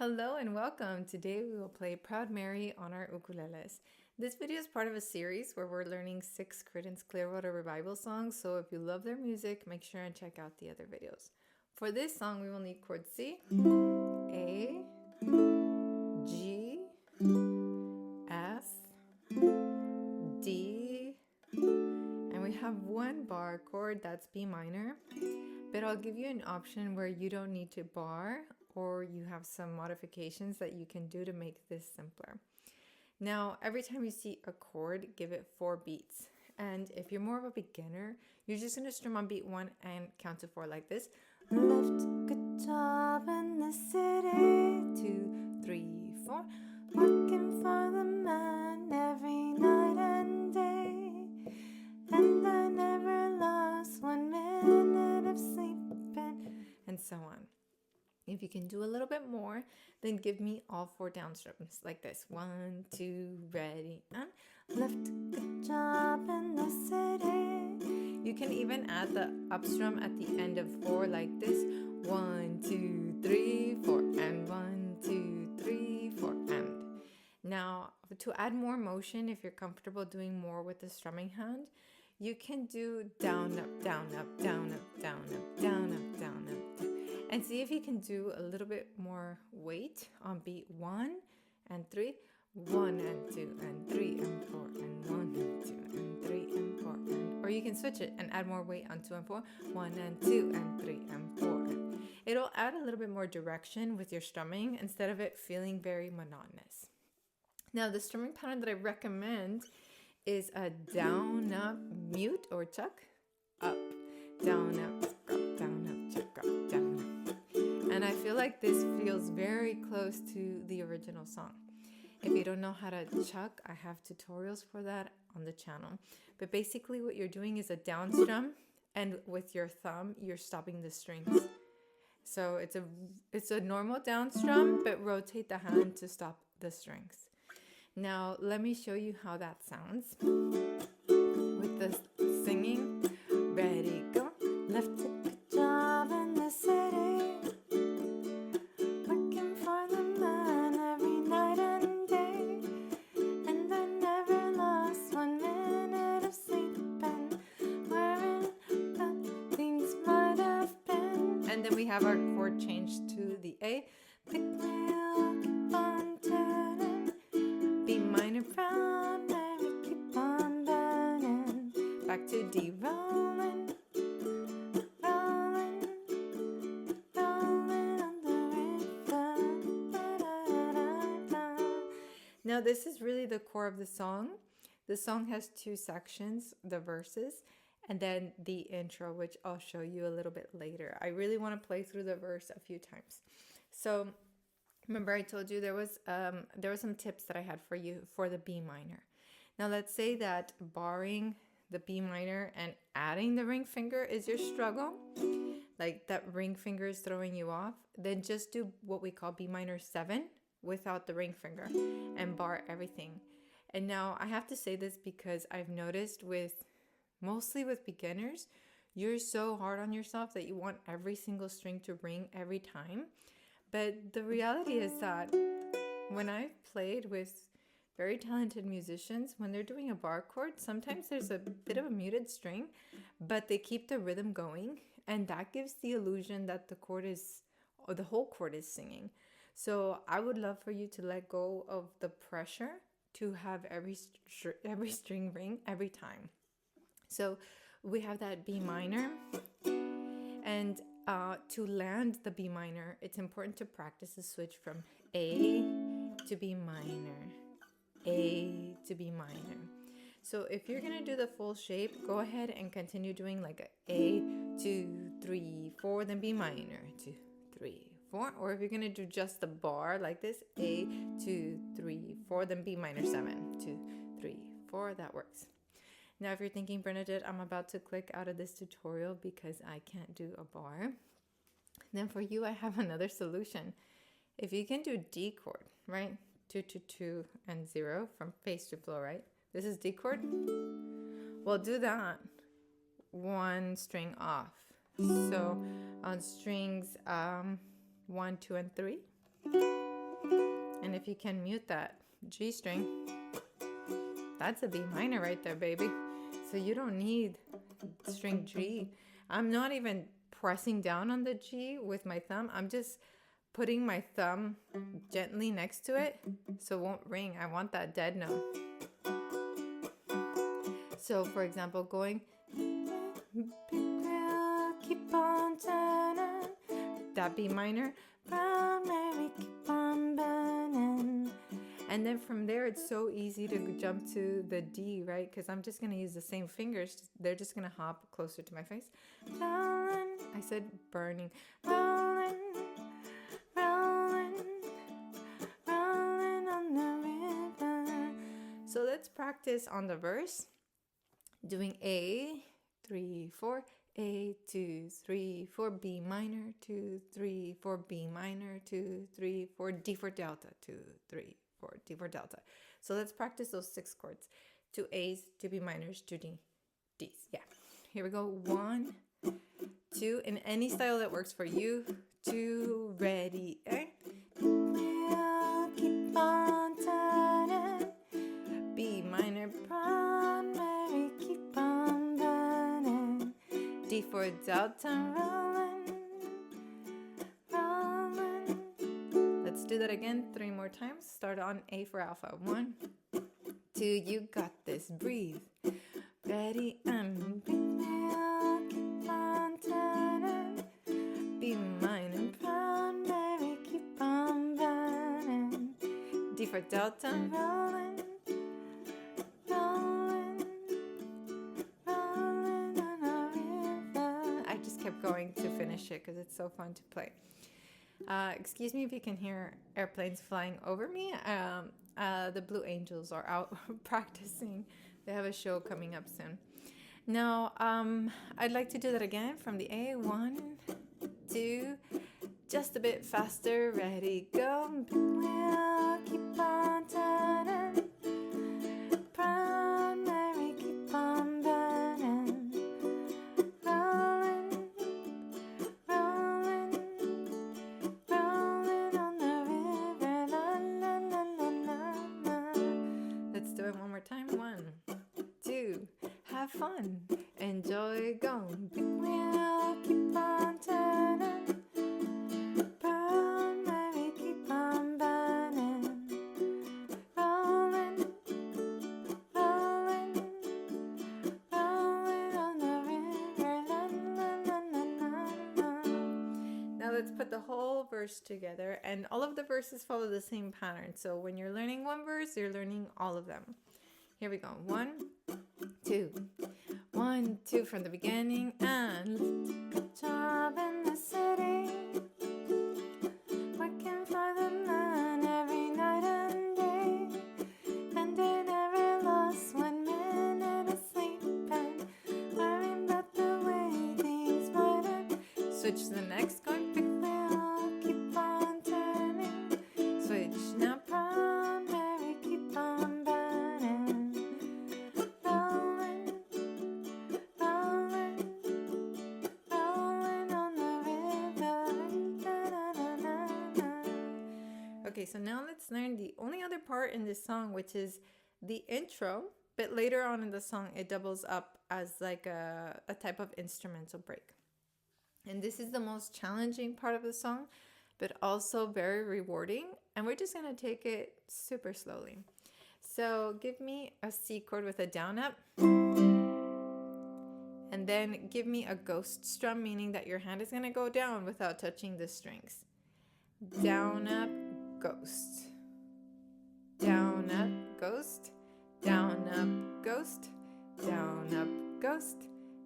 Hello and welcome. Today we will play Proud Mary on our ukuleles. This video is part of a series where we're learning 6 Creedence Clearwater Revival songs, so if you love their music, make sure and check out the other videos. For this song, we will need chord C, A, G, F, D, and we have one bar chord, that's B minor, but I'll give you an option where you don't need to bar, or you have some modifications that you can do to make this simpler. Now, every time you see a chord, give it 4 beats. And if you're more of a beginner, you're just going to strum on beat 1 and count to 4 like this. Left, good job in the city. 2, 3, 4. Working for the man every night and day. And I never lost 1 minute of sleeping. And so on. If you can do a little bit more, then give me all 4 down strums like this. 1, 2, ready, and left, good job in the city. You can even add the up strum at the end of 4 like this. 1, 2, 3, 4, and 1, 2, 3, 4, and. Now, to add more motion, if you're comfortable doing more with the strumming hand, you can do down, up, down, up, down, up, down, up, down, up, down, up. And see if you can do a little bit more weight on beat 1 and 3. 1 and 2 and 3 and 4 and 1 and 2 and 3 and 4 and, or you can switch it and add more weight on 2 and 4. 1 and 2 and 3 and 4. It'll add a little bit more direction with your strumming instead of it feeling very monotonous. Now the strumming pattern that I recommend is a down, up, mute or chuck, up, down, up, down, up, chuck, up, down, up. And I feel like this feels very close to the original song. If you don't know how to chuck, I have tutorials for that on the channel. But basically what you're doing is a down strum, and with your thumb, you're stopping the strings. So it's a normal down strum, but rotate the hand to stop the strings. Now, let me show you how that sounds. With the singing, ready, go. Left, good job in the city. Have our chord changed to the A. Pick me up, keep on turning. B minor, proud Mary, keep on burning. Back to D, rolling, rolling, rolling on the river. Now this is really the core of the song. The song has 2 sections, the verses, and then the intro, which I'll show you a little bit later. I really want to play through the verse a few times. So remember I told you there was some tips that I had for you for the B minor. Now let's say that barring the B minor and adding the ring finger is your struggle, like that ring finger is throwing you off, then just do what we call B minor 7 without the ring finger and bar everything. And now I have to say this because I've noticed mostly with beginners, you're so hard on yourself that you want every single string to ring every time. But the reality is that when I've played with very talented musicians, when they're doing a bar chord, sometimes there's a bit of a muted string, but they keep the rhythm going, and that gives the illusion that the whole chord is singing. So I would love for you to let go of the pressure to have every string ring every time. So we have that B minor, and to land the B minor, it's important to practice the switch from A to B minor, A to B minor. So if you're going to do the full shape, go ahead and continue doing like A, 2, 3, 4, then B minor, 2, 3, 4. Or if you're going to do just the bar like this, A, 2, 3, 4, then B minor 7, 2, 3, 4, that works. Now, if you're thinking, Bernadette, I'm about to click out of this tutorial because I can't do a bar, then for you, I have another solution. If you can do D chord, right? 2, 2, 2, and 0 from face to flow, right? This is D chord. Well, do that 1 string off. So on strings 1, 2, and 3, if you can mute that G string, that's a B minor right there, baby. So you don't need string G. I'm not even pressing down on the G with my thumb. I'm just putting my thumb gently next to it so it won't ring. I want that dead note. So for example, going keep on turning, that B minor, keep on burning. And then from there, it's so easy to jump to the D, right? Because I'm just going to use the same fingers. They're just going to hop closer to my face. Rolling, I said burning. Rolling, rolling, rolling on the river. So let's practice on the verse. Doing A, 3, 4, A, 2, 3, 4, B minor, 2, 3, 4, B minor, 2, 3, 4, D for delta, 2, 3, 4, D for delta. So let's practice those 6 chords. 2 A's, 2 B minors, 2 D's. Yeah. Here we go. 1, 2, in any style that works for you. 2, ready, and we'll keep on turning. B minor, primary, keep on burning. D for delta, rolling, rolling. Let's do that again 3 more times. Start on A for alpha. 1, 2, you got this. Breathe. Ready, and we'll keep on turning. B minor, primary, keep on burning. D for delta, rolling. Going to finish it because it's so fun to play. Excuse me if you can hear airplanes flying over me. The Blue Angels are out practicing. They have a show coming up soon. Now, I'd like to do that again from the A. 1, 2, just a bit faster. Ready, go. We'll keep on turning. Primary, keep on burning. Rolling, rolling, rolling on the river. La, la, la, la, la, la. Let's do it one more time. 1, 2, have fun, enjoy, go. We'll keep on turning. Primary, keep on burning. Rolling, rolling, rolling on the river. La, la, la, la, la, la. Now let's put the whole verse together, and all of the verses follow the same pattern. So when you're learning one verse, you're learning all of them. Here we go. 1, 2, 1, 2 from the beginning, and good job in the city, working for the man every night and day, and they never lost 1 minute of sleep, and worrying about the way things might end. Switch to the next chord, pick will keep on turning. Switch now, primary, keep on burning. Rolling, rolling, rolling on the river. Da, da, da, da, da. Okay, so now let's learn the only other part in this song, which is the intro. But later on in the song, it doubles up as like a type of instrumental break. And this is the most challenging part of the song, but also very rewarding. And we're just going to take it super slowly. So give me a C chord with a down up. And then give me a ghost strum, meaning that your hand is going to go down without touching the strings. Down, up, ghost. Down, up, ghost. Down, up, ghost. Down, up, ghost.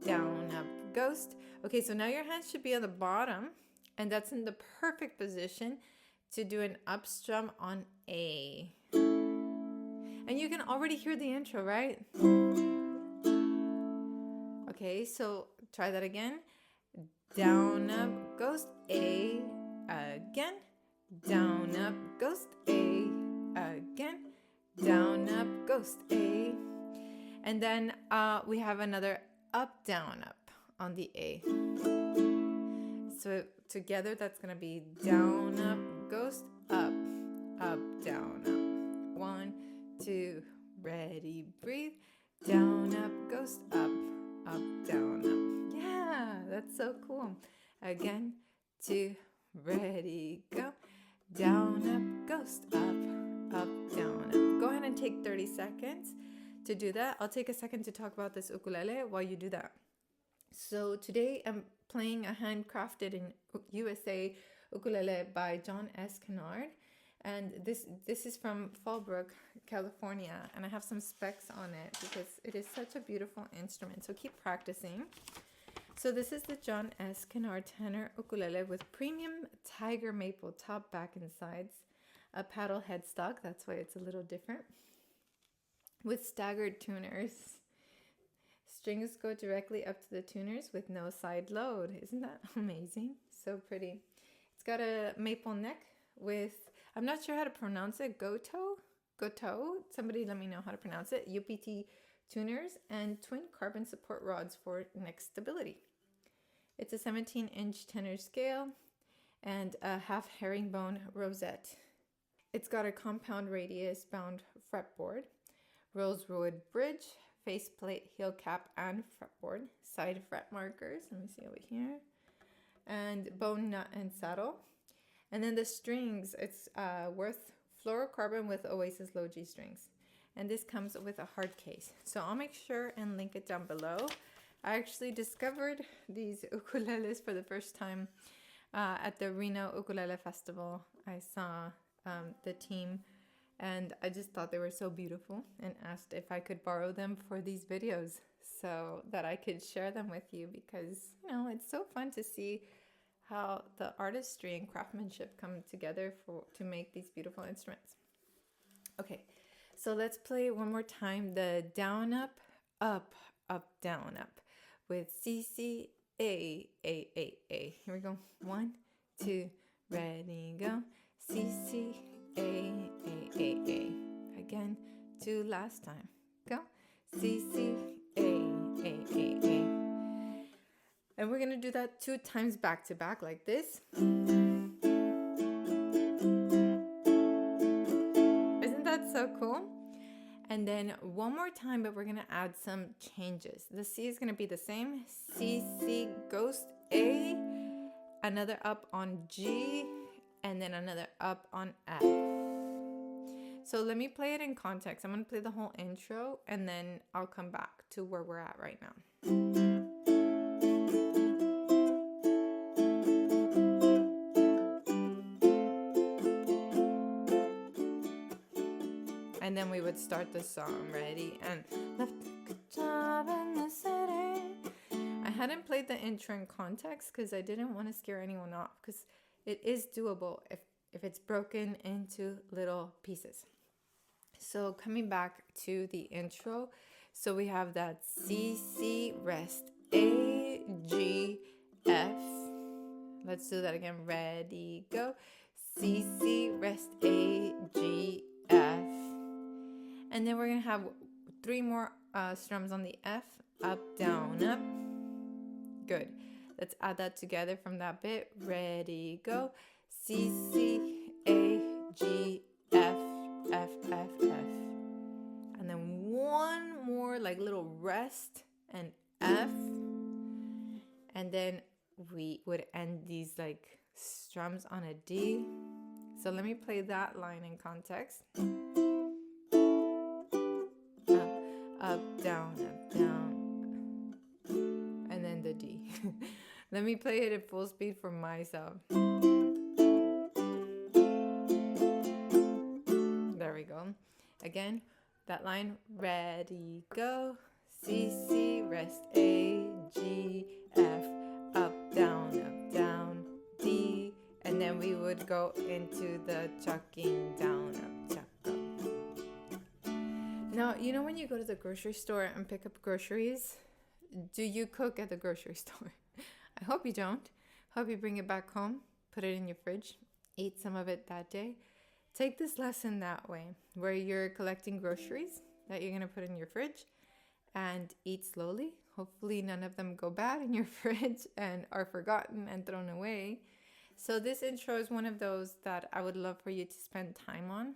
Down, up, ghost. Okay, so now your hands should be on the bottom, and that's in the perfect position to do an up strum on A. And you can already hear the intro, right? Okay, so try that again. Down, up, ghost, A, again. Down, up, ghost, A, again. Down, up, ghost, A. And then we have another up, down, up on the A. So together that's going to be down, up, ghost, up, up, down. ready, breathe. Down, up, ghost, up, down, up. Yeah, that's so cool. Again, 2, ready, go. Down, up, ghost, up, down, up. Go ahead and take 30 seconds to do that. I'll take a second to talk about this ukulele while you do that. So today I'm playing a handcrafted in USA ukulele by John S. Kinnard. And this is from Fallbrook, California, and I have some specs on it because it is such a beautiful instrument. So keep practicing. So this is the John S. Kinnard Tenor Ukulele with premium tiger maple top, back, and sides, a paddle headstock, that's why it's a little different, with staggered tuners. Strings go directly up to the tuners with no side load. Isn't that amazing? So pretty. It's got a maple neck with, I'm not sure how to pronounce it, Goto? Somebody let me know how to pronounce it. UPT tuners and twin carbon support rods for neck stability. It's a 17-inch tenor scale and a half herringbone rosette. It's got a compound radius bound fretboard, rosewood bridge, faceplate, heel cap, and fretboard, side fret markers. Let me see over here. And bone nut and saddle. And then the strings, it's worth fluorocarbon with Oasis low G strings. And this comes with a hard case. So I'll make sure and link it down below. I actually discovered these ukuleles for the first time at the Reno Ukulele Festival. I saw the team and I just thought they were so beautiful and asked if I could borrow them for these videos so that I could share them with you because, you know, it's so fun to see how the artistry and craftsmanship come together to make these beautiful instruments. Okay, so let's play one more time the down, up, down, up with C, C, A, A, A, A. Here we go. 1, 2, ready, go. C, C, A, A, A, A. Again, 2 last time. Go. C, C, A, A, A, A. And we're going to do that 2 times back to back like this. Isn't that so cool? And then one more time, but we're going to add some changes. The C is going to be the same. C, C, ghost, A, another up on G, and then another up on F. So let me play it in context. I'm going to play the whole intro, and then I'll come back to where we're at right now. And then we would start the song. Ready? And left a good job in the city. I hadn't played the intro in context because I didn't want to scare anyone off because it is doable if it's broken into little pieces. So coming back to the intro, so we have that C, C, rest, A, G, F. Let's do that again. Ready, go. C, C, rest, A, G, F. And then we're going to have 3 more strums on the F. Up, down, up. Good. Let's add that together from that bit. Ready, go. C, C, A, G, F, F, F, F. And then one more like little rest and F. And then we would end these like strums on a D. So let me play that line in context. Up, down, and then the D. Let me play it at full speed for myself. There we go. Again, that line. Ready, go. C, C, rest, A, G, F, up, down, D. And then we would go into the chucking down, up, chuck up. Now, you know when you go to the grocery store and pick up groceries, do you cook at the grocery store? I hope you don't. Hope you bring it back home, put it in your fridge, eat some of it that day. Take this lesson that way, where you're collecting groceries that you're going to put in your fridge and eat slowly. Hopefully none of them go bad in your fridge and are forgotten and thrown away. So this intro is one of those that I would love for you to spend time on.